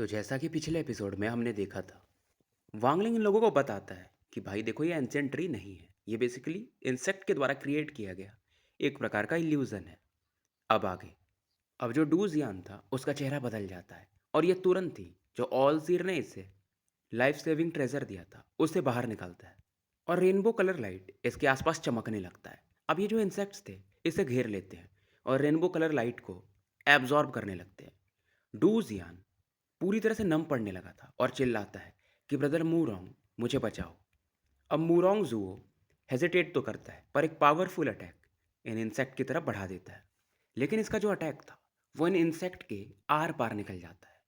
तो जैसा कि पिछले एपिसोड में हमने देखा था, वांगलिंग इन लोगों को बताता है कि भाई देखो ये एंशिएंट ट्री नहीं है। ये बेसिकली इंसेक्ट के द्वारा क्रिएट किया गया एक प्रकार का इल्यूजन है। अब आगे, अब जो डूजियान था उसका चेहरा बदल जाता है और ये तुरंत ही जो ऑलसीर ने इसे लाइफ सेविंग ट्रेजर दिया था उससे बाहर निकलता है और रेनबो कलर लाइट इसके आसपास चमकने लगता है। अब ये जो इंसेक्ट्स थे इसे घेर लेते हैं और रेनबो कलर लाइट को एब्जॉर्ब करने लगते हैं। डूजियान पूरी तरह से नम पड़ने लगा था और चिल्लाता है कि ब्रदर मूरोंग, मुझे बचाओ। अब मूरोंग जुओ हेजिटेट तो करता है पर एक पावरफुल अटैक इन इंसेक्ट की तरफ बढ़ा देता है। लेकिन इसका जो अटैक था वो इन इंसेक्ट के आर पार निकल जाता है,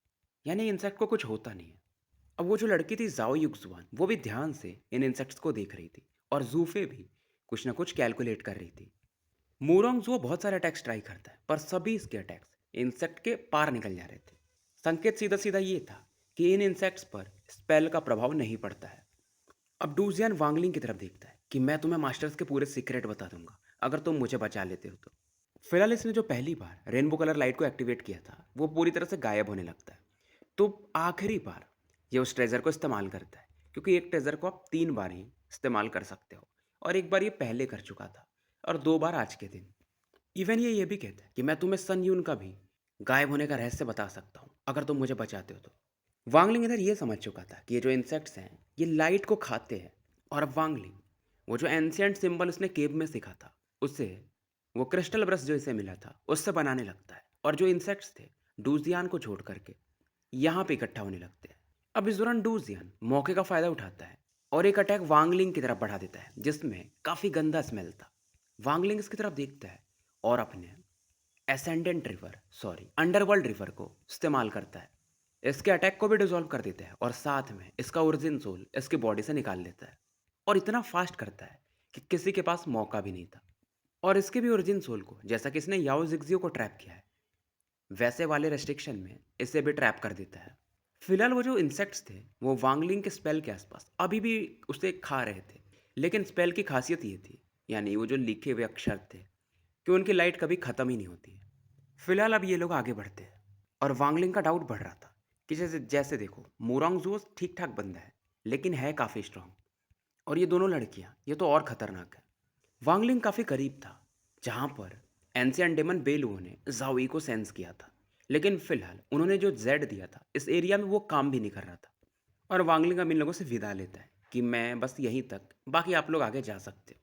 यानी इंसेक्ट को कुछ होता नहीं है। अब वो जो लड़की थी जाओ युक्सुआन वो भी ध्यान से इन इंसेक्ट्स को देख रही थी और जूफे भी कुछ ना कुछ कैलकुलेट कर रही थी। मूरोंग जुओ बहुत सारे अटैक्स ट्राई करता है पर सभी इसके अटैक्स इंसेक्ट के पार निकल जा रहे थे। संकेत सीधा सीधा ये था कि इन इंसेक्ट्स पर स्पेल का प्रभाव नहीं पड़ता है। अब डूजियन वांगलिंग की तरफ देखता है कि मैं तुम्हें मास्टर्स के पूरे सीक्रेट बता दूंगा अगर तुम मुझे बचा लेते हो तो। फिलहाल इसने जो पहली बार रेनबो कलर लाइट को एक्टिवेट किया था वो पूरी तरह से गायब होने लगता है। तो आखिरी बार ये उस ट्रेजर को इस्तेमाल करता है, क्योंकि एक ट्रेजर को आप 3 बार ही इस्तेमाल कर सकते हो और एक बार ये पहले कर चुका था और 2 बार आज के दिन। इवन ये भी कहता है कि मैं तुम्हें सन यून का भी गायब होने का रहस्य बता सकता हूँ अगर तुम मुझे बचाते हो तो। वांगलिंग इधर ये समझ चुका था कि ये जो इंसेक्ट्स हैं ये लाइट को खाते हैं। और अब वांगलिंग वो जो एंशियंट सिंबल उसने केव में सीखा था उससे वो क्रिस्टल ब्रश जो इसे मिला था उससे बनाने लगता है और जो इंसेक्ट्स थे डूजियान को छोड़ करके यहाँ पे इकट्ठा होने लगते हैं। अब इस दौरान डूजियान मौके का फायदा उठाता है और एक अटैक वांगलिंग की तरफ बढ़ा देता है जिसमें काफ़ी गंदा स्मेल था। वांगलिंग इसकी तरफ देखता है और अपने ascendant river sorry underworld river को इस्तेमाल करता है। इसके अटैक को भी डिसॉल्व कर देता है और साथ में इसका ओरिजिन सोल इसकी बॉडी से निकाल लेता है और इतना फास्ट करता है कि किसी के पास मौका भी नहीं था। और इसके भी ओरिजिन सोल को जैसा कि इसने याओ जिग्जियो को ट्रैप किया है वैसे वाले रेस्ट्रिक्शन में इसे भी ट्रैप कर देता है। फिलहाल वो जो इंसेक्ट्स थे वो वांगलिंग के स्पेल के आसपास अभी भी उसे खा रहे थे, लेकिन स्पेल की खासियत ये थी, यानी वो जो लिखे हुए अक्षर थे, कि उनकी लाइट कभी ख़त्म ही नहीं होती है। फिलहाल अब ये लोग आगे बढ़ते हैं और वांगलिंग का डाउट बढ़ रहा था कि जैसे जैसे देखो मोरोंगजोस ठीक ठाक बंदा है लेकिन है काफ़ी स्ट्रांग, और ये दोनों लड़कियां ये तो और खतरनाक है। वांगलिंग काफ़ी करीब था जहां पर एंशियन डेमन बेलुओं ने जाओई को सेंस किया था, लेकिन फिलहाल उन्होंने जो जेड दिया था इस एरिया में वो काम भी नहीं कर रहा था। और वांगलिंग अब इन लोगों से विदा लेता है कि मैं बस यहीं तक, बाकी आप लोग आगे जा सकते हो।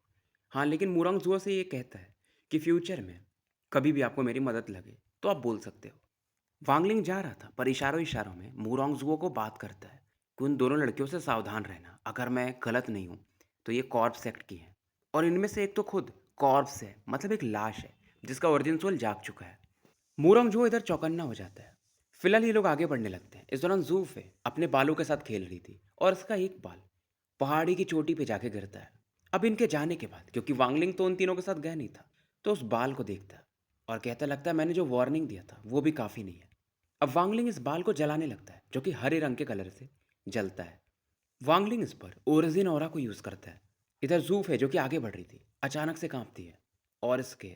हाँ, लेकिन मुरंगजुओ से ये कहता है कि फ्यूचर में कभी भी आपको मेरी मदद लगे तो आप बोल सकते हो। वांगलिंग जा रहा था पर इशारों इशारों में मुरोंगजुओ को बात करता है कि उन दोनों लड़कियों से सावधान रहना, अगर मैं गलत नहीं हूँ तो ये कॉर्प सेक्ट की हैं और इनमें से एक तो खुद कॉर्प्स है, मतलब एक लाश है जिसका ओरिजिन सोल जाग चुका है। मुरोंगजुओ इधर चौकन्ना हो जाता है। फिलहाल ये लोग आगे बढ़ने लगते हैं। इस दौरान जूफे अपने बालों के साथ खेल रही थी और इसका एक बाल पहाड़ी की चोटी पे जाके गिरता है। अब इनके जाने के बाद क्योंकि वांगलिंग तो उन तीनों के साथ गया नहीं था, तो उस बाल को देखता है और कहता लगता है मैंने जो वार्निंग दिया था वो भी काफ़ी नहीं है। अब वांगलिंग इस बाल को जलाने लगता है जो कि हरे रंग के कलर से जलता है। वांगलिंग इस पर ओरिजिन ऑरा को यूज़ करता है। इधर जूफ है जो कि आगे बढ़ रही थी, अचानक से कांपती है और इसके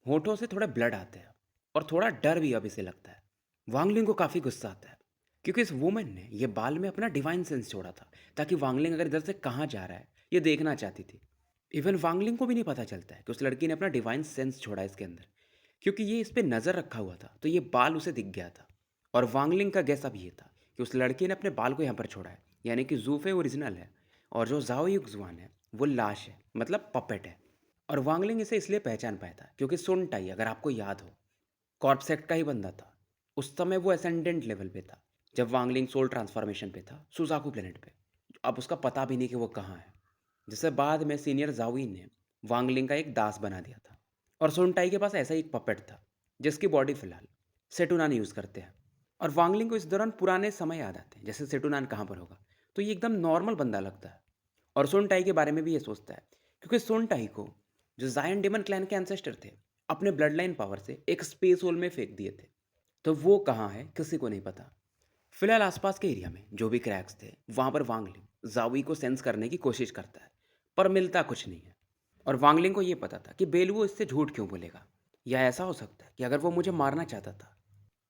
होठों से थोड़ा ब्लड आता है और थोड़ा डर भी अब इसे लगता है। वांगलिंग को काफ़ी गुस्सा आता है क्योंकि इस वुमन ने ये बाल में अपना डिवाइन सेंस छोड़ा था ताकि वांगलिंग अगर इधर से कहाँ जा रहा है ये देखना चाहती थी। इवन वांगलिंग को भी नहीं पता चलता है कि उस लड़की ने अपना डिवाइन सेंस छोड़ा इसके अंदर, क्योंकि ये इस पर नज़र रखा हुआ था तो ये बाल उसे दिख गया था। और वांगलिंग का गैस अब ये था कि उस लड़की ने अपने बाल को यहाँ पर छोड़ा है, यानी कि जूफे ओरिजिनल है और जो जाओ युक्सुआन है वो लाश है, मतलब पपेट है। और वांगलिंग इसे इसलिए पहचान पाया था क्योंकि सुन टाई, अगर आपको याद हो, कॉर्प सेक्ट का ही बंदा था। उस समय वो असेंडेंट लेवल पे था जब वांगलिंग सोल ट्रांसफॉर्मेशन पे था सुजाकू प्लेनेट पे। अब उसका पता भी नहीं कि वो कहाँ है, जिसे बाद में सीनियर जावी ने वांगलिंग का एक दास बना दिया था। और सोनटाई के पास ऐसा ही एक पपेट था जिसकी बॉडी फिलहाल सेटुनान यूज़ करते हैं। और वांगलिंग को इस दौरान पुराने समय याद आते हैं, जैसे सेटुनान कहाँ पर होगा, तो ये एकदम नॉर्मल बंदा लगता है। और सोनटाई के बारे में भी ये सोचता है क्योंकि सोनटाई को जो जायन डेमन क्लैन के एंसेस्टर थे अपने ब्लड लाइन पावर से एक स्पेस होल में फेंक दिए थे, तो वो कहाँ है किसी को नहीं पता। फिलहाल आसपास के एरिया में जो भी क्रैक्स थे वहाँ पर वांगलिंग जावी को सेंस करने की कोशिश करता है पर मिलता कुछ नहीं है। और वांगलिंग को ये पता था कि बेलुओ इससे झूठ क्यों बोलेगा, या ऐसा हो सकता है कि अगर वो मुझे मारना चाहता था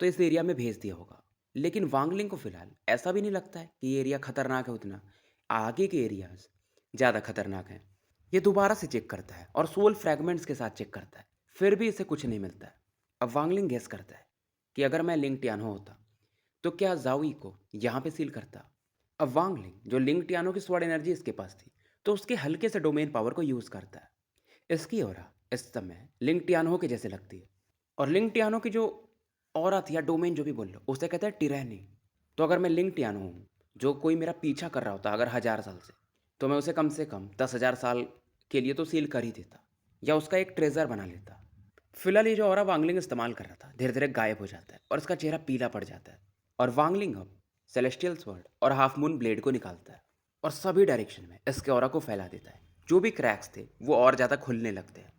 तो इस एरिया में भेज दिया होगा। लेकिन वांगलिंग को फिलहाल ऐसा भी नहीं लगता है कि ये एरिया खतरनाक है उतना। आगे के एरियाज ज़्यादा खतरनाक हैं। ये दोबारा से चेक करता है और सोल फ्रैगमेंट्स के साथ चेक करता है, फिर भी इसे कुछ नहीं मिलता है। अब वांगलिंग गेस करता है कि अगर मैं लिंग टियानो होता तो क्या जाओई को यहाँ पे सील करता। अब वांगलिंग जो लिंग टियानो की स्वॉर्ड एनर्जी इसके पास थी, तो उसके हल्के से डोमेन पावर को यूज़ करता है। इसकी ऑरा इस समय लिंग टियानो के जैसे लगती है, और लिंग टियानो की जो ऑरा थी या डोमेन जो भी बोल लो उसे कहते हैं टिरैनी। तो अगर मैं लिंग टियानो हूँ, जो कोई मेरा पीछा कर रहा होता अगर 1000 साल से मैं उसे कम से कम 10,000 साल के लिए तो सील कर ही देता, या उसका एक ट्रेजर बना लेता। फिलहाल ये जो ऑरा वांगलिंग इस्तेमाल कर रहा था धीरे धीरे गायब हो जाता है और उसका चेहरा पीला पड़ जाता है। और वांगलिंग अब सेलेस्टियल स्वॉर्ड और हाफ मून ब्लेड को निकालता है और सभी डायरेक्शन में इसके ऑरा को फैला देता है। जो भी क्रैक्स थे वो और ज़्यादा खुलने लगते हैं।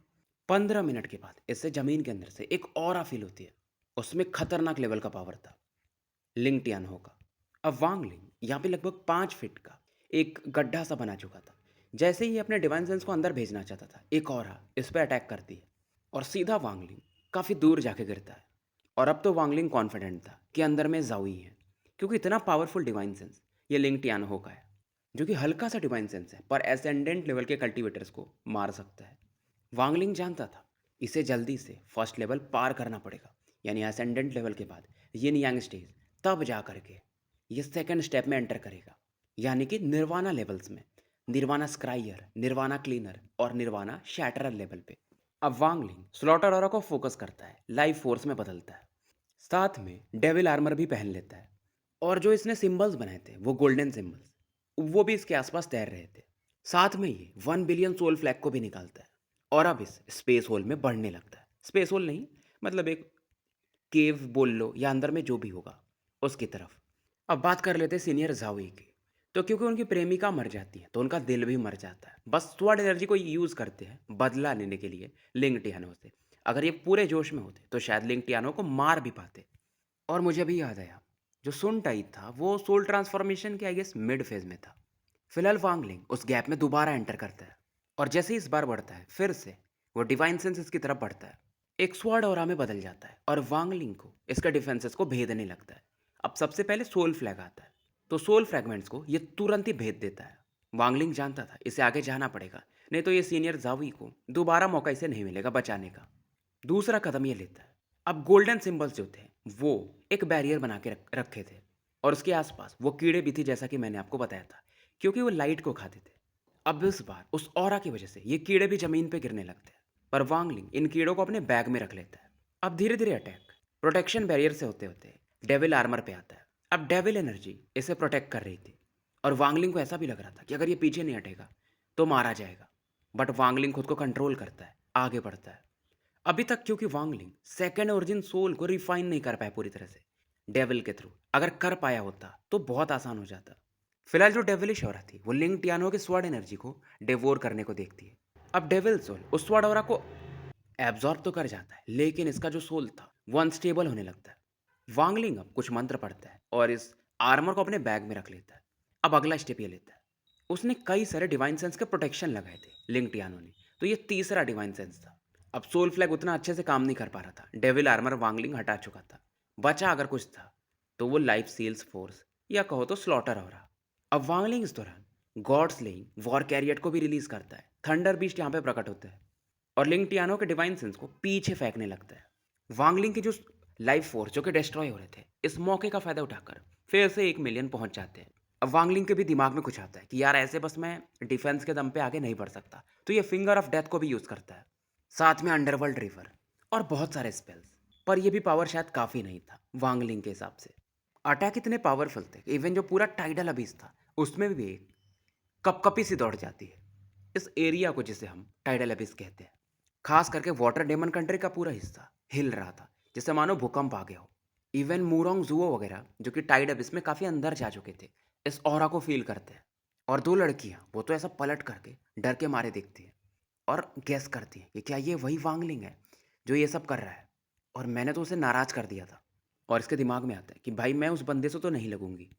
15 मिनट के बाद इससे ज़मीन के अंदर से एक ऑरा फील होती है। उसमें खतरनाक लेवल का पावर था लिंग टियानो का। अब वांगलिंग यहाँ पे लगभग 5 फीट का एक गड्ढा सा बना चुका था। जैसे ही ये अपने डिवाइन सेंस को अंदर भेजना चाहता था, एक ऑरा इस पर अटैक करती है और सीधा वांगलिंग काफ़ी दूर जाके गिरता है। और अब तो वांगलिंग कॉन्फिडेंट था कि अंदर में जाओई है, क्योंकि इतना पावरफुल डिवाइन सेंस ये लिंग टियानो का है, जो कि हल्का सा डिवाइन सेंस है पर एसेंडेंट लेवल के कल्टिवेटर्स को मार सकता है। वांगलिंग जानता था इसे जल्दी से फर्स्ट लेवल पार करना पड़ेगा, यानी एसेंडेंट लेवल के बाद यिन यांग स्टेज, तब जा करके ये सेकंड स्टेप में एंटर करेगा, यानी कि निर्वाणा लेवल्स में। निर्वाणा स्क्राइयर, निर्वाणा क्लीनर और निर्वाणा शैटरर लेवल पे। अब वांगलिंग स्लॉटर ऑरा को फोकस करता है, लाइफ फोर्स में बदलता है, साथ में डेविल आर्मर भी पहन लेता है। और जो इसने सिंबल्स बनाए थे वो गोल्डन सिंबल्स, वो भी इसके आसपास तैर रहे थे। साथ में ये 1 बिलियन सोल फ्लैग को भी निकालता है और अब इस स्पेस होल में बढ़ने लगता है। स्पेस होल नहीं, मतलब एक केव बोल लो या अंदर में जो भी होगा उसकी तरफ। अब बात कर लेते हैं सीनियर जाओई की। तो क्योंकि उनकी प्रेमिका मर जाती है तो उनका दिल भी मर जाता है। बस स्वॉर्ड एनर्जी को यूज़ करते हैं बदला लेने के लिए लिंग टियानो से। अगर ये पूरे जोश में होते तो शायद लिंग टियानो को मार भी पाते। और मुझे भी याद आया, जो सुन टाइप था वो सोल ट्रांसफॉर्मेशन के आई गेस मिड फेज में था। फिलहाल वांगलिंग उस गैप में दोबारा एंटर करता है और जैसे ही इस बार बढ़ता है फिर से वो डिवाइन सेंसेस की तरफ बढ़ता है, एक स्वॉर्ड ऑरा में बदल जाता है और वांगलिंग को इसका डिफेंसेस को भेदने लगता है। अब सबसे पहले सोल फ्लैग आता है, तो सोल फ्रैगमेंट्स को ये तुरंत ही भेद देता है। वांगलिंग जानता था इसे आगे जाना पड़ेगा, नहीं तो ये सीनियर जावी को दोबारा मौका इसे नहीं मिलेगा बचाने का। दूसरा कदम ये लेता है। अब गोल्डन सिंबल्स जो थे वो एक बैरियर बना के रखे थे, और उसके आसपास वो कीड़े भी थे जैसा कि मैंने आपको बताया था, क्योंकि वो लाइट को खाते थे। अब इस बार उस ऑरा की वजह से ये कीड़े भी जमीन पे गिरने लगते हैं, पर वांगलिंग इन कीड़ों को अपने बैग में रख लेता है। अब धीरे धीरे अटैक प्रोटेक्शन बैरियर से होते होते डेविल आर्मर पे आता है। अब डेविल एनर्जी इसे प्रोटेक्ट कर रही थी, और वांगलिंग को ऐसा भी लग रहा था कि अगर ये पीछे नहीं हटेगा तो मारा जाएगा। बट वांगलिंग खुद को कंट्रोल करता है, आगे बढ़ता है। अभी तक क्योंकि वांगलिंग सेकंड ओरिजिन सोल को रिफाइन नहीं कर पाया पूरी तरह से डेविल के थ्रू, अगर कर पाया होता तो बहुत आसान हो जाता। फिलहाल जो डेविलिश ऑरा थी वो लिंग टियानो के स्वॉर्ड एनर्जी को डिवोर करने को देखती है। अब डेविल सोल उस स्वॉर्ड ऑरा को एब्जॉर्ब तो कर जाता है, लेकिन इसका जो सोल था वो अनस्टेबल होने लगता है। वांगलिंग अब कुछ मंत्र पढ़ता है और इस आर्मर को अपने बैग में रख लेता है। अब अगला स्टेप ये लेता है, उसने कई सारे डिवाइन सेंस के प्रोटेक्शन लगाए थे लिंग टियानो ने, तो ये तीसरा डिवाइन सेंस था। अब सोल फ्लैग उतना अच्छे से काम नहीं कर पा रहा था, डेविल आर्मर वांगलिंग हटा चुका था। बचा अगर कुछ था तो वो लाइफ सील्स फोर्स, या कहो तो स्लॉटर हो रहा। अब वांगलिंग इस दौरान गॉड स्लेइंग वॉर कैरियट को भी रिलीज करता है। थंडर बीस्ट यहाँ पे प्रकट होता है और लिंग टियानो के डिवाइन सेंस को पीछे फेंकने लगता है। वांगलिंग की जो लाइफ फोर्स जो कि डिस्ट्रॉय हो रहे थे, इस मौके का फायदा उठाकर फिर से 1 मिलियन पहुंच जाते हैं। अब वांगलिंग के भी दिमाग में कुछ आता है कि यार ऐसे बस मैं डिफेंस के दम पे आगे नहीं बढ़ सकता, तो ये फिंगर ऑफ डेथ को भी यूज करता है, साथ में अंडरवर्ल्ड रिवर और बहुत सारे स्पेल्स। पर ये भी पावर शायद काफी नहीं था वांगलिंग के हिसाब से। अटैक इतने पावरफुल थे कि इवन जो पूरा टाइडल अबीस था उसमें भी एक कपकपी सी दौड़ जाती है इस एरिया को जिसे हम टाइडल अबीस कहते हैं। खास करके वाटर डेमन कंट्री का पूरा हिस्सा हिल रहा था, जैसे मानो भूकंप आ गया हो। इवन मूरोंग जुओ वगैरह जो कि टाइड अबिस में काफ़ी अंदर जा चुके थे, इस ऑरा को फील करते हैं। और दो लड़कियां वो तो ऐसा पलट करके डर के मारे दिखती हैं और गैस करती हैं कि क्या ये वही वांगलिंग है जो ये सब कर रहा है, और मैंने तो उसे नाराज कर दिया था। और इसके दिमाग में आता है कि भाई मैं उस बंदे से तो नहीं लगूंगी।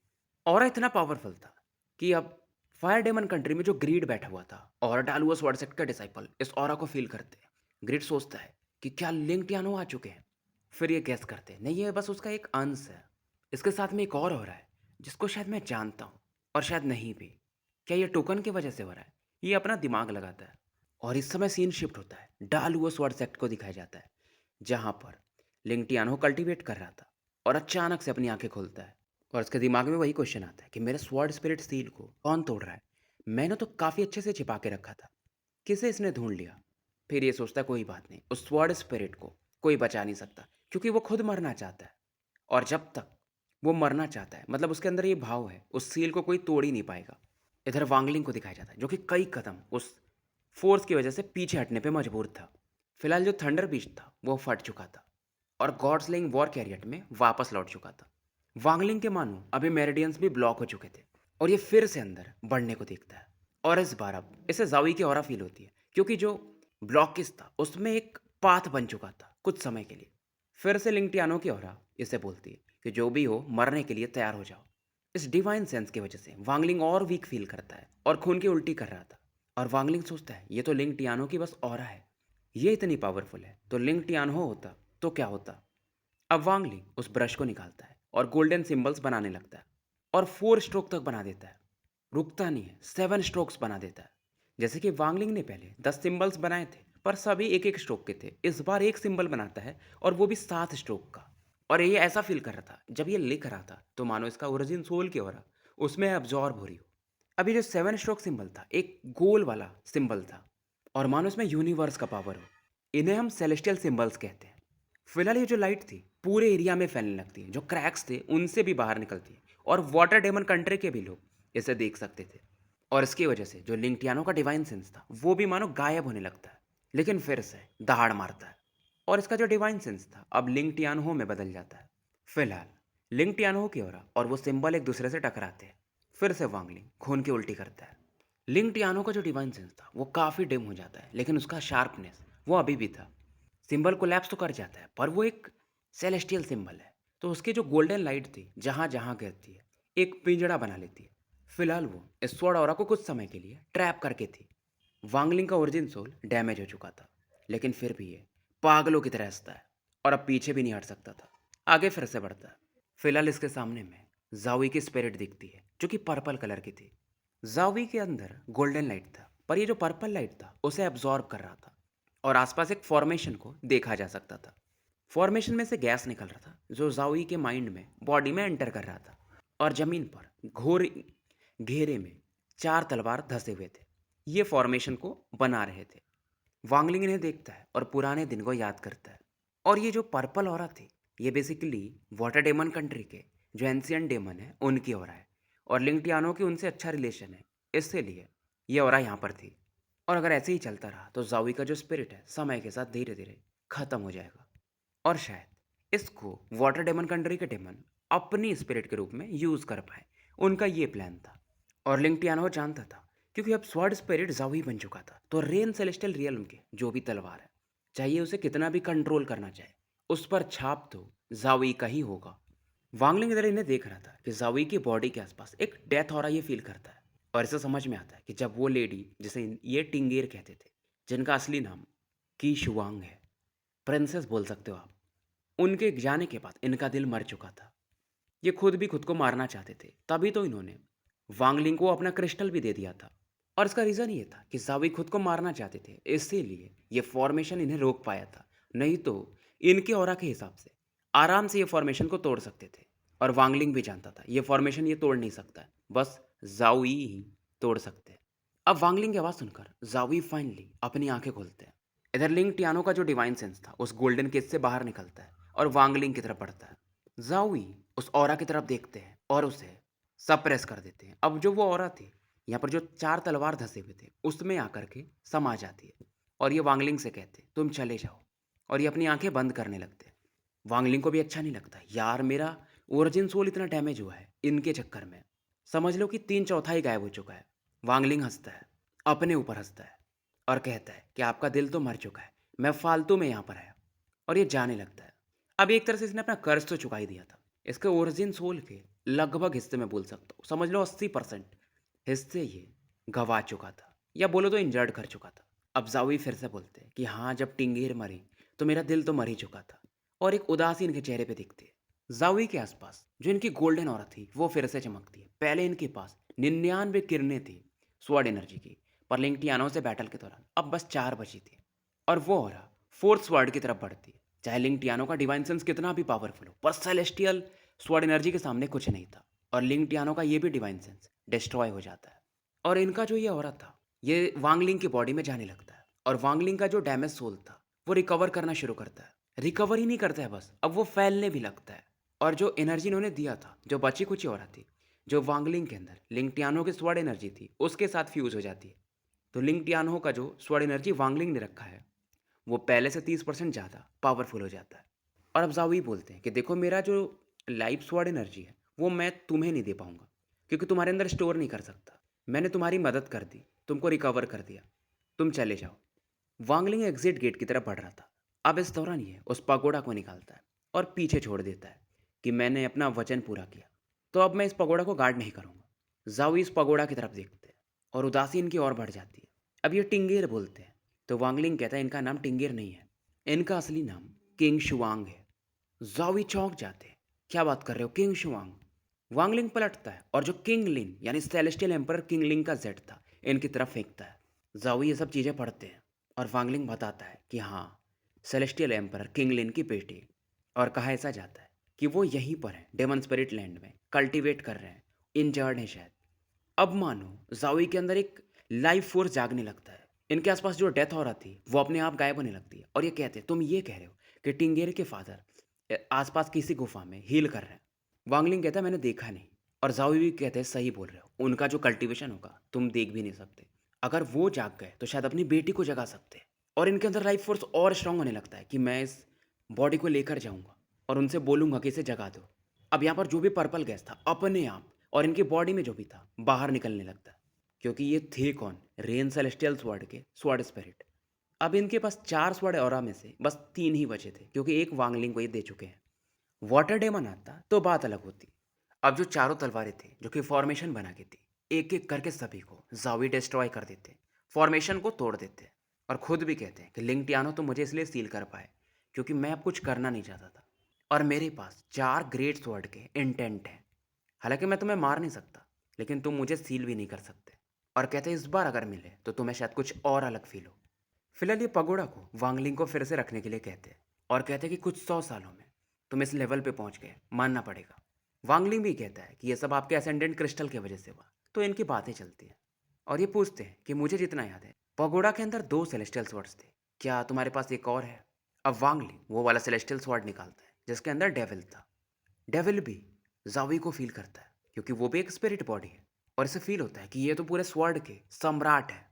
ऑरा इतना पावरफुल था कि अब फायर डेमन कंट्री में जो ग्रीड बैठा हुआ था और डालुअस वर्डसेट का डिसाइपल इस ऑरा को फील करते हैं। ग्रीड सोचता है कि क्या लिंग टियानो आ चुके हैं। फिर ये गैस करते हैं नहीं, ये बस उसका एक अंश है। इसके साथ में एक और हो रहा है, जिसको शायद मैं जानता हूँ और शायद नहीं भी। क्या ये टोकन की वजह से हो रहा है? ये अपना दिमाग लगाता है और इस समय सीन शिफ्ट होता है। डाल हुआ स्वॉर्ड सेक्ट को दिखाया जाता है, जहाँ पर लिंक्टियानो कल्टीवेट कर रहा था और अचानक से अपनी आंखें खोलता है और उसके दिमाग में वही क्वेश्चन आता है कि मेरे स्वॉर्ड स्पिरिट सील को कौन तोड़ रहा है? मैंने तो काफ़ी अच्छे से छिपा के रखा था। किसे इसने ढूंढ लिया? फिर ये सोचता है कोई बात नहीं, उस स्वॉर्ड स्पिरिट को कोई बचा नहीं सकता क्योंकि वो खुद मरना चाहता है। और जब तक वो मरना चाहता है मतलब उसके अंदर ये भाव है, उस सील को कोई तोड़ ही नहीं पाएगा। इधर वांगलिंग को दिखाया जाता है जो कि कई कदम उस फोर्स की वजह से पीछे हटने पे मजबूर था। फिलहाल जो थंडर बीस्ट था वो फट चुका था और गॉड स्लेइंग वॉर कैरियट में वापस लौट चुका था। वांगलिंग के मानो अभी मेरिडियंस भी ब्लॉक हो चुके थे और ये फिर से अंदर बढ़ने को दिखता है। और इस बार अब इसे जावी की ऑरा फील होती है क्योंकि जो ब्लॉकेज था उसमें एक पाथ बन चुका था कुछ समय के लिए। फिर से लिंक्टियानो की ऑरा इसे बोलती है कि जो भी हो मरने के लिए तैयार हो जाओ। इस डिवाइन सेंस की वजह से वांगलिंग और वीक फील करता है और खून की उल्टी कर रहा था। और वांगलिंग सोचता है ये तो लिंक्टियानो की बस ऑरा है, ये इतनी पावरफुल है तो लिंक्टियानो होता तो क्या होता। अब वांगलिंग उस ब्रश को निकालता है और गोल्डन सिंबल्स बनाने लगता है और 4 स्ट्रोक तक बना देता है। रुकता नहीं है, 7 स्ट्रोक्स बना देता है। जैसे कि वांगलिंग ने पहले 10 सिंबल्स बनाए थे पर सभी एक एक स्ट्रोक के थे, इस बार एक सिंबल बनाता है और वो भी 7 स्ट्रोक का। और ये ऐसा फील कर रहा था जब ये लिख रहा था तो मानो इसका ओरिजिन सोल की ओर उसमें एब्जॉर्ब हो रही हो। अभी जो 7 स्ट्रोक सिंबल था एक गोल वाला सिंबल था और मानो इसमें यूनिवर्स का पावर हो। इन्हें हम सेलेस्टियल सिंबल्स कहते हैं। फिलहाल ये जो लाइट थी पूरे एरिया में फैलने लगती है, जो क्रैक्स थे उनसे भी बाहर निकलती है और वाटर डेमन कंट्री के भी लोग इसे देख सकते थे। और इसकी वजह से जो लिंक्टियानो का डिवाइन सेंस था वो भी मानो गायब होने लगता है, लेकिन फिर से दहाड़ मारता है और इसका जो डिवाइन सेंस था अब लिंक्टियानो में बदल जाता है। फिलहाल लिंक्टियानो की ओर और वो सिंबल एक दूसरे से टकराते हैं। फिर से वांगलिंग खून की उल्टी करता है। लिंक्टियानो का जो डिवाइन सेंस था वो काफ़ी डिम हो जाता है लेकिन उसका शार्पनेस वो अभी भी था। सिंबल कोलैप्स तो कर जाता है पर वो एक सेलेस्टियल सिंबल है, तो उसकी जो गोल्डन लाइट थी जहाँ जहाँ गिरती है एक पिंजड़ा बना लेती है। फिलहाल वो इस स्वॉर्ड ऑरा को कुछ समय के लिए ट्रैप करके थी। वांगलिंग का ओरिजिन सोल डैमेज हो चुका था लेकिन फिर भी ये पागलों की तरह हंसता है और अब पीछे भी नहीं हट सकता था। आगे फिर से बढ़ता है। फिलहाल इसके सामने में जावी की स्पिरिट दिखती है जो कि पर्पल कलर की थी। जावी के अंदर गोल्डन लाइट था पर ये जो पर्पल लाइट था उसे एब्जॉर्ब कर रहा था और आसपास एक फॉर्मेशन को देखा जा सकता था। फॉर्मेशन में से गैस निकल रहा था जो जावी के माइंड में बॉडी में एंटर कर रहा था। और जमीन पर घोर घेरे में 4 तलवार धसे हुए थे, ये फॉर्मेशन को बना रहे थे। वांगलिंग इन्हें देखता है और पुराने दिन को याद करता है। और ये जो पर्पल ऑरा थी ये बेसिकली वाटर डेमन कंट्री के जो एंशियंट डेमन है उनकी ऑरा है और लिंक्टियानो की उनसे अच्छा रिलेशन है, इसलिए ये ऑरा यहाँ पर थी। और अगर ऐसे ही चलता रहा तो जावी का जो स्पिरिट है समय के साथ धीरे धीरे खत्म हो जाएगा और शायद इसको वाटर डेमन कंट्री के डेमन अपनी स्पिरिट के रूप में यूज कर पाए। उनका ये प्लान था और लिंक्टियानो जानता था क्योंकि अब स्वॉर्ड स्पिरिट जावी बन चुका था तो रेन सेलेस्टियल रियल्म के जो भी तलवार है चाहिए उसे कितना भी कंट्रोल करना चाहे उस पर छाप तो जावी का ही होगा। वांगलिंग इधर इन्हें देख रहा था कि जावी की बॉडी के आसपास एक डेथ हो रहा ये फील करता है और इसे समझ में आता है कि जब वो लेडी जिसे ये टिंगेर कहते थे, जिनका असली नाम की शुवांग है, प्रिंसेस बोल सकते हो आप, उनके जाने के बाद इनका दिल मर चुका था। ये खुद भी खुद को मारना चाहते थे, तभी तो इन्होंने वांगलिंग को अपना क्रिस्टल भी दे दिया था। और इसका रीज़न ये था कि जावी खुद को मारना चाहते थे, इसीलिए ये फॉर्मेशन इन्हें रोक पाया था। नहीं तो इनके ऑरा के हिसाब से आराम से ये फॉर्मेशन को तोड़ सकते थे। और वांगलिंग भी जानता था ये फॉर्मेशन ये तोड़ नहीं सकता है, बस जावी ही तोड़ सकते हैं। अब वांगलिंग की आवाज़ सुनकर जावी फाइनली अपनी आंखें खोलते हैं। इधर लिंग टियानो का जो डिवाइन सेंस था उस गोल्डन केज से बाहर निकलता है और वांगलिंग की तरफ बढ़ता है। जावी उस ऑरा की तरफ देखते हैं और उसे सप्रेस कर देते हैं। अब जो वो औरत थी यहाँ पर जो 4 तलवार धसे हुए थे उसमें आकर के समा जाती है और ये वांगलिंग से कहते तुम चले जाओ और ये अपनी आंखें बंद करने लगते हैं। वांगलिंग को भी अच्छा नहीं लगता, यार मेरा ओरिजिन सोल इतना डैमेज हुआ है इनके चक्कर में, समझ लो कि 3/4 गायब हो चुका है। वांगलिंग हंसता है, अपने ऊपर हंसता है और कहता है कि आपका दिल तो मर चुका है, मैं फालतू में यहाँ पर आया। और ये जाने लगता है। अब एक तरह से इसने अपना कर्ज तो चुका ही दिया था। इसके ओरिजिन सोल के लगभग हिस्से में बोल सकता हूँ, समझ लो 80% हिस्से ये गवा चुका था या बोलो तो इंजर्ड कर चुका था। अब जावी फिर से बोलते हैं कि हाँ जब टिंगेर मरी तो मेरा दिल तो मर ही चुका था और एक उदासी इनके चेहरे पे दिखती है। ज़ाओई के आसपास जो इनकी गोल्डन ऑरा थी वो फिर से चमकती है। पहले इनके पास 99 किरणें थी स्वॉर्ड एनर्जी की, पर लिंक्टियानो से बैटल के दौरान अब बस 4 बची थी। और वो ऑरा फोर्थ स्वॉर्ड की तरफ बढ़ती है। चाहे लिंक्टियानो का डिवाइन सेंस कितना भी पावरफुल हो, पर सेलेस्टियल स्वॉर्ड एनर्जी के सामने कुछ नहीं था। और लिंक्टियानो का ये भी डिवाइन सेंस डिस्ट्रॉय हो जाता है। और इनका जो ये ऑरा था, ये वांगलिंग की बॉडी में जाने लगता है। और वांगलिंग का जो डैमेज सोल था वो रिकवर करना शुरू करता है। रिकवर ही नहीं करता है बस, अब वो फैलने भी लगता है। और जो एनर्जी इन्होंने दिया था, जो बची कुची और थी, जो वांगलिंग के अंदर लिंक्टियानो की स्वॉर्ड एनर्जी थी, उसके साथ फ्यूज हो जाती है। तो लिंक्टियानो का जो स्वॉर्ड एनर्जी वांगलिंग ने रखा है, वो पहले से 30% ज़्यादा पावरफुल हो जाता है। और अब ज़ाओई बोलते हैं कि देखो, मेरा जो लाइफ स्वॉर्ड एनर्जी है वो मैं तुम्हें नहीं दे पाऊंगा, क्योंकि तुम्हारे अंदर स्टोर नहीं कर सकता। मैंने तुम्हारी मदद कर दी, तुमको रिकवर कर दिया, तुम चले जाओ। वांगलिंग एग्जिट गेट की तरफ बढ़ रहा था। अब इस दौरान ये उस पगोड़ा को निकालता है और पीछे छोड़ देता है कि मैंने अपना वचन पूरा किया, तो अब मैं इस पगोड़ा को गार्ड नहीं करूंगा। जाओ इस पगोड़ा की तरफ देखते हैं और उदासी इनकी ओर बढ़ जाती है। अब ये टिंगेर बोलते हैं, तो वांगलिंग कहता है इनका नाम टिंगेर नहीं है, इनका असली नाम किंग शुआंग है। जाओई चौंक जाते हैं, क्या बात कर रहे हो, किंग शुआंग? वांगलिंग पलटता है और जो किंग लिन यानी सेलेस्टियल एम्पर किंग लिंग का जेट था, इनकी तरफ फेंकता है। जाओई ये सब चीज़ें पढ़ते हैं और वांगलिंग बताता है कि हाँ, सेलेस्टियल एम्पर किंग लिन की बेटी। और कहा ऐसा जाता है कि वो यहीं पर है, डेमन स्पिरिट लैंड में कल्टीवेट कर रहे हैं, इंजर्ड है शायद। अब मानो जाओई के अंदर एक लाइफ फोर्स जागने लगता है। इनके आसपास जो डेथ हो रहा थी वो अपने आप गायब होने लगती है। और ये कहते हैं, तुम ये कह रहे हो कि टिंगेर के फादर आसपास किसी गुफा में हील कर रहे हैं? वांगलिंग कहता है मैंने देखा नहीं। और जाओई भी कहते हैं सही बोल रहे हो, उनका जो कल्टीवेशन होगा तुम देख भी नहीं सकते। अगर वो जाग गए तो शायद अपनी बेटी को जगा सकते हैं। और इनके अंदर लाइफ फोर्स और स्ट्रांग होने लगता है कि मैं इस बॉडी को लेकर जाऊंगा और उनसे बोलूंगा कि इसे जगा दो। अब यहाँ पर जो भी पर्पल गैस था अपने आप और इनकी बॉडी में जो भी था बाहर निकलने लगता है, क्योंकि ये थे कौन? रेन सेलेस्टियल स्वॉर्ड के स्वॉर्ड स्पिरिट। अब इनके पास 4 स्वॉर्ड ऑरा में से बस 3 ही बचे थे, क्योंकि एक वांगलिंग को ये दे चुके हैं। वाटर डेमन आता तो बात अलग होती। अब जो चारों तलवारें थी जो कि फॉर्मेशन बना के थी, एक एक करके सभी को जावी डिस्ट्रॉय कर देते, फॉर्मेशन को तोड़ देते। और खुद भी कहते हैं कि लिंक्टियानो तो मुझे इसलिए सील कर पाए क्योंकि मैं अब कुछ करना नहीं चाहता था, और मेरे पास 4 ग्रेट स्वॉर्ड के इंटेंट हैं। हालांकि मैं तुम्हें मार नहीं सकता, लेकिन तुम मुझे सील भी नहीं कर सकते। और कहते हैं इस बार अगर मिले तो तुम्हें शायद कुछ और अलग फील हो। फिलहाल ये पगोड़ा को वांगलिंग को फिर से रखने के लिए कहते हैं और कहते हैं कि कुछ 100 सालों में तुम इस लेवल पे पहुंच गए, मानना पड़ेगा। वांगलिंग भी कहता है कि ये सब आपके असेंडेंट क्रिस्टल की वजह से हुआ। तो इनकी बातें चलती हैं और ये पूछते हैं कि मुझे जितना याद है पगोड़ा के अंदर 2 सेलेस्टियल स्वॉर्ड्स थे, क्या तुम्हारे पास एक और है? अब वांगलिंग वो वाला सेलेस्टियल स्वॉर्ड निकालता है जिसके अंदर डेविल था। डेविल भी जावी को फील करता है, क्योंकि वो भी एक स्पिरिट बॉडी है। और इसे फील होता है कि ये तो पूरे स्वॉर्ड के सम्राट है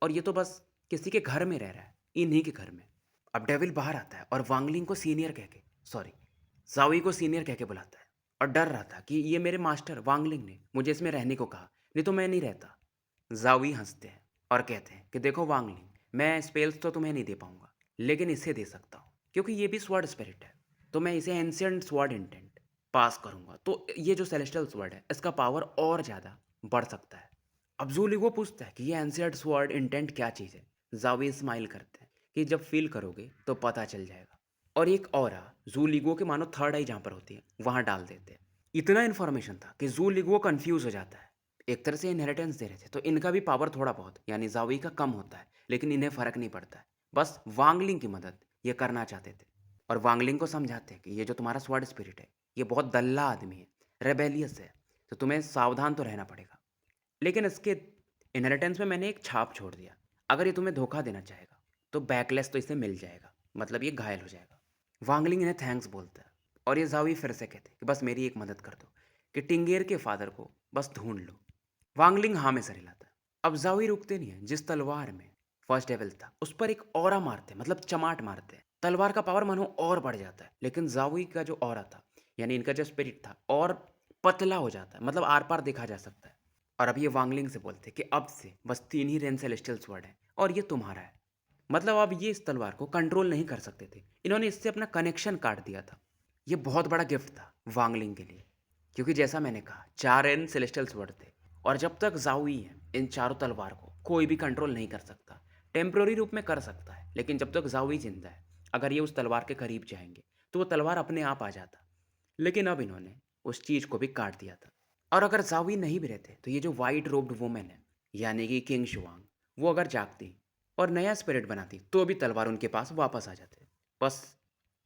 और ये तो बस किसी के घर में रह रहा है, इन्हीं के घर में। अब डेविल बाहर आता है और वांगलिंग को सीनियर कह के, सॉरी, जावी को सीनियर कह के बुलाता है। और डर रहा था कि ये मेरे मास्टर वांगलिंग ने मुझे इसमें रहने को कहा, नहीं तो मैं नहीं रहता। जावी हंसते हैं और कहते हैं कि देखो वांगलिंग, मैं स्पेल्स तो तुम्हें नहीं दे पाऊंगा, लेकिन इसे दे सकता हूँ, क्योंकि ये भी स्वॉर्ड स्पिरिट है। तो मैं इसे एंशियंट स्वॉर्ड इंटेंट पास करूंगा, तो ये जो सेलेस्टियल स्वॉर्ड है इसका पावर और ज़्यादा बढ़ सकता है। अब जूलिगो पूछता है कि ये एंशियंट स्वॉर्ड इंटेंट क्या चीज़ है? जावी स्माइल करते हैं कि जब फील करोगे तो पता चल जाएगा। और एक ऑरा जूलिगो के मानो थर्ड आई जहाँ पर होती है वहाँ डाल देते हैं। इतना इन्फॉर्मेशन था कि जूलिगो कंफ्यूज हो जाता है। एक तरह से इनहेरिटेंस दे रहे थे तो इनका भी पावर थोड़ा बहुत यानी जावी का कम होता है, लेकिन इन्हें फर्क नहीं पड़ता है। बस वांगलिंग की मदद ये करना चाहते थे। और वांगलिंग को समझाते हैं कि ये जो तुम्हारा स्वॉर्ड स्पिरिट है ये बहुत दल्ला आदमी है, रेबेलियस है, तो तुम्हें सावधान तो रहना पड़ेगा। लेकिन इसके इनहेरिटेंस में मैंने एक छाप छोड़ दिया, अगर ये तुम्हें धोखा देना चाहेगा तो बैकलेस तो इसे मिल जाएगा, मतलब ये घायल हो जाएगा। वांगलिंग इन्हें थैंक्स बोलता है और ये जावी फिर से कहते हैं कि बस मेरी एक मदद कर दो, कि टिंगेर के फादर को बस ढूंढ लो। वांगलिंग हाँ में सर हिलाता है। अब जावी रुकते नहीं है। जिस तलवार में फर्स्ट डेविल था उस पर एक ऑरा मारते हैं, मतलब चमाट मारते हैं, तलवार का पावर मानो और बढ़ जाता है। लेकिन जावी का जो ऑरा था यानी इनका जो स्पिरिट था और पतला हो जाता है, मतलब आर पार देखा जा सकता है। और अब ये वांगलिंग से बोलते हैं कि अब से बस 3 ही रेन सेलेस्टियल स्वॉर्ड है और ये तुम्हारा है। मतलब अब ये इस तलवार को कंट्रोल नहीं कर सकते थे, इन्होंने इससे अपना कनेक्शन काट दिया था। ये बहुत बड़ा गिफ्ट था वांगलिंग के लिए, क्योंकि जैसा मैंने कहा 4 रेन सेलेस्टियल स्वॉर्ड थे और जब तक जाओई है इन चारों तलवार को कोई भी कंट्रोल नहीं कर सकता। टेम्प्रोरी रूप में कर सकता है, लेकिन जब तक जाओई जिंदा है, अगर ये उस तलवार के करीब जाएंगे तो वो तलवार अपने आप आ जाता। लेकिन अब इन्होंने उस चीज़ को भी काट दिया था। और अगर ज़ावी नहीं भी रहते तो ये जो वाइट रोब्ड वुमेन है, यानी कि किंग शुआंग, वो अगर जागती और नया स्पिरिट बनाती तो भी तलवार उनके पास वापस आ जाते। बस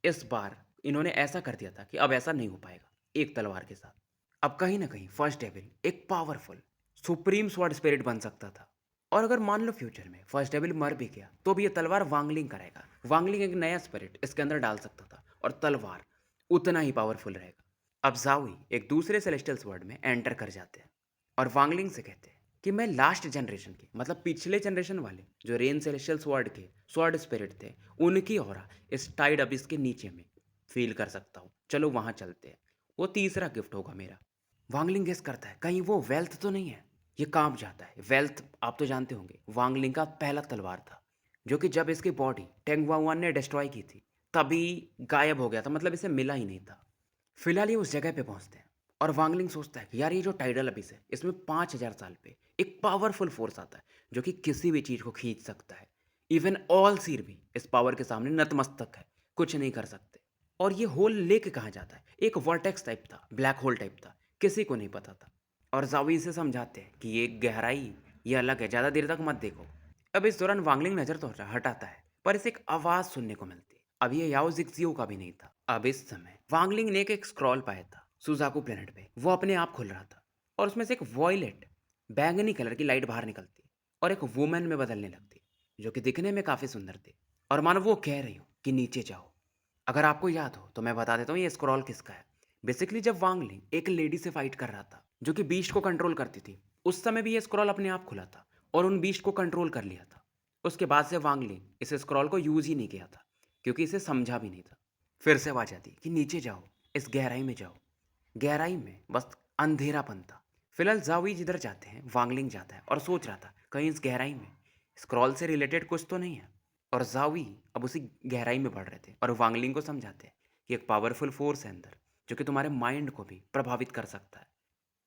इस बार इन्होंने ऐसा कर दिया था कि अब ऐसा नहीं हो पाएगा एक तलवार के साथ। अब कहीं ना कहीं फर्स्ट डेविल एक पावरफुल सुप्रीम स्वॉर्ड स्पिरिट बन सकता था। और अगर मान लो फ्यूचर में फर्स्ट डेविल मर भी गया तो भी ये तलवार वांगलिंग करेगा। वांगलिंग एक नया स्पिरिट इसके अंदर डाल सकता था और तलवार उतना ही पावरफुल रहेगा। अब जाओई एक दूसरे सेलेस्टियल वर्ल्ड में एंटर कर जाते हैं और वांगलिंग से कहते हैं कि मैं लास्ट जनरेशन के मतलब पिछले जनरेशन वाले जो रेन सेलेस्टियल स्वॉर्ड के स्वॉर्ड स्पिरिट थे उनकी ऑरा इस टाइड अबिस के नीचे में फील कर सकता हूँ। चलो वहां चलते हैं, वो तीसरा गिफ्ट होगा मेरा। वांगलिंग गेस करता है कहीं वो वेल्थ तो नहीं है। ये कांप जाता है। वेल्थ आप तो जानते होंगे वांगलिंग का पहला तलवार था जो कि जब इसकी बॉडी टेंगवान ने डिस्ट्रॉय की थी तभी गायब हो गया था, मतलब इसे मिला ही नहीं था। फिलहाल ये उस जगह पे पहुंचते हैं और वांगलिंग सोचता है कि यार ये जो टाइडल अबिस है इसमें 5,000 साल पे एक पावरफुल फोर्स आता है जो कि किसी भी चीज को खींच सकता है। इवन ऑल सीर भी इस पावर के सामने नतमस्तक है, कुछ नहीं कर सकते। और ये होल लेके कहाँ जाता है? एक वर्टेक्स टाइप था, ब्लैक होल टाइप था, किसी को नहीं पता था। और जावी से समझाते हैं कि ये गहराई ये अलग है, ज़्यादा देर तक मत देखो। अब इस दौरान वांगलिंग नजर तो हटाता है पर इसे एक आवाज़ सुनने को मिलती है। अब ये याओ जिक्सियो का भी नहीं था। अब इस समय वांगलिंग ने एक स्क्रॉल पाया था सुजाकू प्लेनेट पे, वो अपने आप खुल रहा था और उसमें से एक वॉयलेट बैंगनी कलर की लाइट बाहर निकलती और एक वुमेन में बदलने लगती जो कि दिखने में काफ़ी सुंदर थी। और मानो वो कह रही हो कि नीचे जाओ। अगर आपको याद हो तो मैं बता देता हूँ ये स्क्रॉल किसका है। बेसिकली जब वांगलिंग एक लेडी से फाइट कर रहा था जो कि बीस्ट को कंट्रोल करती थी, उस समय भी ये स्क्रॉल अपने आप खुला था और उन बीस्ट को कंट्रोल कर लिया था। उसके बाद से वांगलिंग इस स्क्रॉल को यूज ही नहीं किया था क्योंकि इसे समझा भी नहीं था। फिर से आवाज आती कि नीचे जाओ, इस गहराई में जाओ। गहराई में बस अंधेरापन था। फिलहाल जावी जिधर जाते हैं वांगलिंग जाता है और सोच रहा था कहीं इस गहराई में स्क्रॉल से रिलेटेड कुछ तो नहीं है। और जावी अब उसी गहराई में बढ़ रहे थे और वांगलिंग को समझाते हैं कि एक पावरफुल फोर्स है अंदर जो कि तुम्हारे माइंड को भी प्रभावित कर सकता है,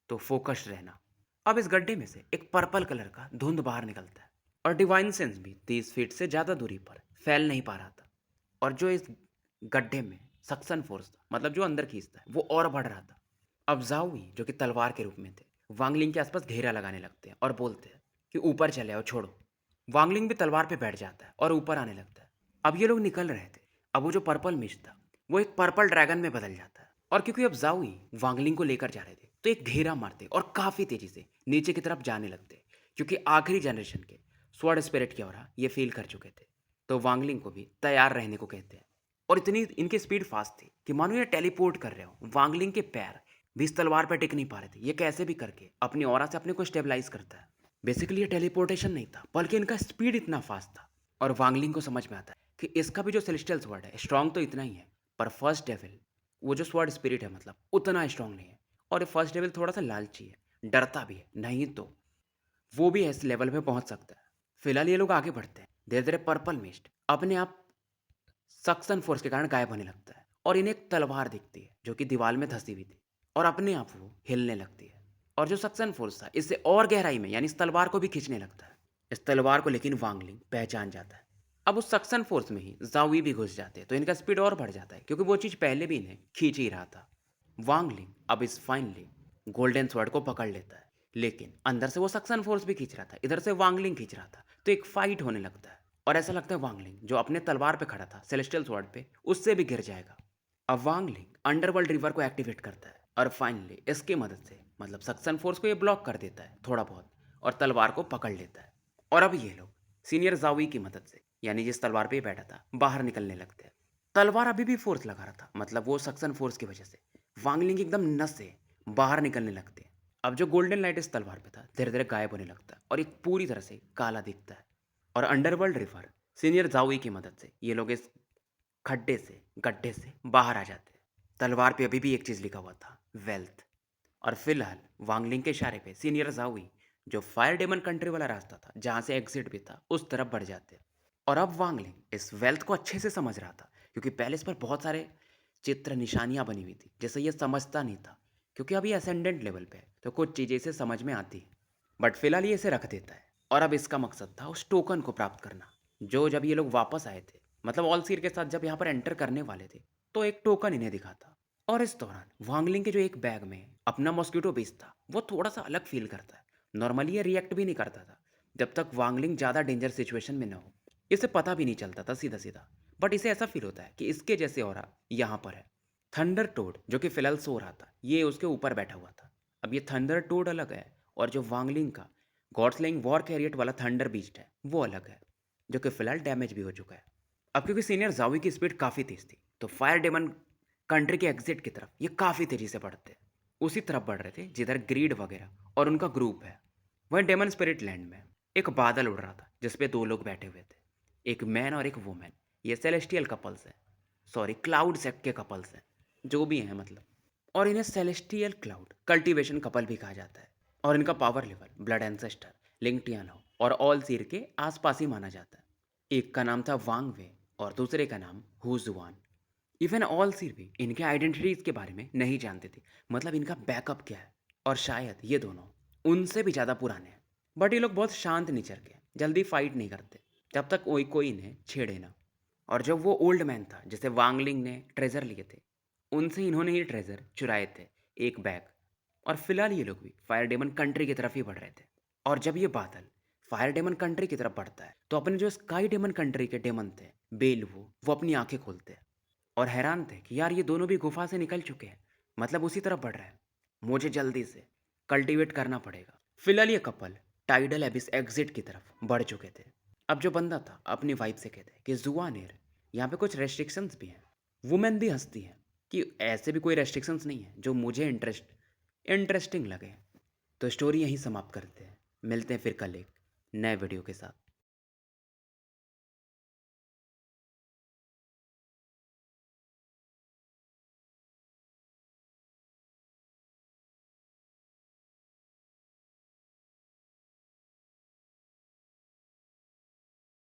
तो फोकस्ड रहना। अब इस गड्ढे में से एक पर्पल कलर का धुंध बाहर निकलता है और डिवाइन सेंस भी 30 फीट से ज़्यादा दूरी पर फैल नहीं पा रहा था। और जो इस गड्ढे में सक्शन फोर्स था, मतलब जो अंदर खींचता है, वो और बढ़ रहा था। अब जाओई जो कि तलवार के रूप में थे वांगलिंग के आसपास घेरा लगाने लगते हैं और बोलते हैं कि ऊपर चले आओ, छोड़ो। वांगलिंग भी तलवार पे बैठ जाता है और ऊपर आने लगता है। अब ये लोग निकल रहे थे। अब वो जो पर्पल मिस्ट था वो एक पर्पल ड्रैगन में बदल जाता है। और क्योंकि अब जाओई वांगलिंग को लेकर जा रहे थे तो एक घेरा मारते और काफ़ी तेजी से नीचे की तरफ जाने लगते क्योंकि आखिरी जनरेशन के स्वॉर्ड स्पिरिट की ओर ये फील कर चुके थे। तो वांगलिंग को भी तैयार रहने को कहते हैं। और इतनी इनकी स्पीड फास्ट थी कि मानो ये टेलीपोर्ट कर रहे हो। वांगलिंग के पैर भी इस तलवार पर टिक नहीं पा रहे थे। ये कैसे भी करके अपनी ऑरा से अपने को स्टेबलाइज करता है। बेसिकली ये टेलीपोर्टेशन नहीं था बल्कि इनका स्पीड इतना फास्ट था। और वांगलिंग को समझ में आता है कि इसका भी जो सेलेस्टियल स्वॉर्ड है स्ट्रांग तो इतना ही है, पर फर्स्ट डेविल वो जो स्वॉर्ड स्पिरिट है मतलब उतना स्ट्रांग नहीं है। और ये फर्स्ट डेविल थोड़ा सा लालची है, डरता भी है, नहीं तो वो भी इस लेवल पे पहुंच सकता है। फिलहाल ये लोग आगे बढ़ते हैं। धीरे धीरे पर्पल मिस्ट अपने आप सक्शन फोर्स के कारण गायब होने लगता है और इन्हें एक तलवार दिखती है जो कि दीवार में धंसी हुई थी और अपने आप वो हिलने लगती है। और जो सक्शन फोर्स था इससे और गहराई में यानी इस तलवार को भी खींचने लगता है। इस तलवार को लेकिन वांगलिंग पहचान जाता है। अब उस सक्शन फोर्स में ही जावी भी घुस जाते हैं तो इनका स्पीड और बढ़ जाता है क्योंकि वो चीज़ पहले भी इन्हें खींच ही रहा था। वांगलिंग अब इस फाइनली गोल्डन स्वॉर्ड को पकड़ लेता है, लेकिन अंदर से वो सक्शन फोर्स भी खींच रहा था, इधर से वांगलिंग खींच रहा था, तो एक फाइट होने लगता है। और ऐसा लगता है वांगलिंग जो अपने तलवार पे खड़ा था सेलेस्टियल स्वॉर्ड पे उससे भी गिर जाएगा। अब वांगलिंग अंडरवर्ल्ड रिवर को एक्टिवेट करता है और फाइनली इसकी मदद से मतलब सक्शन फोर्स को ये ब्लॉक कर देता है थोड़ा बहुत और तलवार को पकड़ लेता है। और अब ये लोग सीनियर जावी की मदद से यानी जिस तलवार पे ये बैठा था बाहर निकलने लगते हैं। तलवार अभी भी फोर्स लगा रहा था, मतलब वो सक्शन फोर्स की वजह से वांगलिंग एकदम नस से बाहर निकलने लगते हैं। अब जो गोल्डन लाइट इस तलवार पे था धीरे धीरे गायब होने लगता है और एक पूरी तरह से काला दिखता है। और अंडरवर्ल्ड रिवर सीनियर जावी की मदद से ये लोग इस खड्डे से गड्ढे से बाहर आ जाते हैं। तलवार पे अभी भी एक चीज़ लिखा हुआ था, वेल्थ। और फिलहाल वांगलिंग के इशारे पे सीनियर जावी जो फायर डेमन कंट्री वाला रास्ता था जहाँ से एग्जिट भी था उस तरफ बढ़ जाते हैं। और अब वांगलिंग इस वेल्थ को अच्छे से समझ रहा था क्योंकि पहले इस पर बहुत सारे चित्र निशानियां बनी हुई थी जैसे ये समझता नहीं था क्योंकि अभी असेंडेंट लेवल पे है तो कुछ चीज़ें इसे समझ में आती है। बट फिलहाल ये इसे रख देता है और अब इसका मकसद था उस टोकन को प्राप्त करना जो जब ये लोग वापस आए थे मतलब ऑल सीर के साथ जब यहाँ पर एंटर करने वाले थे तो एक टोकन इन्हें दिखा था। और इस दौरान वांगलिंग के जो एक बैग में अपना मॉस्किटो बेस था, वो थोड़ा-सा अलग फ़ील करता है। नॉर्मली ये रिएक्ट भी नहीं करता था, जब तक वांगलिंग ज़्यादा डेंजर सिचुएशन में ना हो। इसे पता भी नहीं चलता था सीधा-सीधा, बट इसे ऐसा फ़ील होता है कि इसके जैसे ऑरा यहाँ पर है। थंडर टोड जो कि फ़िलहाल सो रहा था, ये उसके ऊपर बैठा हुआ था। अब ये थंडर टोड अलग है और जो वांगलिंग का गॉड स्लेइंग वॉर कैरियट वाला थंडर बीस्ट है, वो अलग है, जो कि फ़िलहाल डैमेज भी हो चुका है। अब क्योंकि सीनियर ज़ाओई की स्पीड काफ़ी तेज़ थी, तो फायर डेमन कंट्री के एग्ज़िट की तरफ ये काफ़ी तेज़ी से बढ़ते हैं। उसी तरफ बढ़ रहे थे जिधर ग्रीड वगैरह और उनका ग्रुप है। वहीं डेमन स्पिरिट लैंड में एक बादल उड़ रहा था, जिस पे 2 लोग बैठे हुए थे, एक मैन और एक वुमन। ये सेलेस्टियल कपल्स हैं, सॉरी क्लाउड सेक्ट के कपल्स हैं, जो भी हैं मतलब। और इन्हें सेलेस्टियल क्लाउड कल्टीवेशन कपल भी कहा जाता है और इनका पावर लेवल ब्लड एंसेस्टर, लिंक्टियानो और ऑल सीर के आसपास ही माना जाता है। एक का नाम था वांग वे और दूसरे का नाम हुजुआन। इवन ऑल सीर भी इनके आइडेंटिटीज के बारे में नहीं जानते थे, मतलब इनका बैकअप क्या है। और शायद ये दोनों उनसे भी ज़्यादा पुराने हैं। बट ये लोग बहुत शांत नेचर के हैं, जल्दी फाइट नहीं करते जब तक कोई कोई इन्हें छेड़े ना। और जब वो ओल्ड मैन था जिसे वांगलिंग ने ट्रेजर लिए थे, उनसे इन्होंने ये ट्रेजर चुराए थे, एक बैग। और फिलहाल ये लोग भी फायर डेमन कंट्री की तरफ ही बढ़ रहे थे। और जब ये बादल फायर डेमन कंट्री की तरफ बढ़ता है, तो अपने जो स्काई डेमन कंट्री के डेमन थे, बेल वो अपनी आंखें खोलते हैं और हैरान थे कि यार ये दोनों भी गुफा से निकल चुके हैं, मतलब उसी तरफ बढ़ रहे हैं। मुझे जल्दी से कल्टीवेट करना पड़ेगा। फिलहाल ये कपल टाइडल एबिस एग्जिट की तरफ बढ़ चुके थे। अब जो बंदा था अपनी वाइफ से कहते कि जुआनेर, यहाँ पे कुछ रेस्ट्रिक्शंस भी हैं। वुमेन भी हंसती हैं कि ऐसे भी कोई रेस्ट्रिक्शंस नहीं है जो मुझे इंटरेस्टिंग लगे। तो स्टोरी यहीं समाप्त करते हैं। मिलते हैं फिर कल एक नए वीडियो के साथ।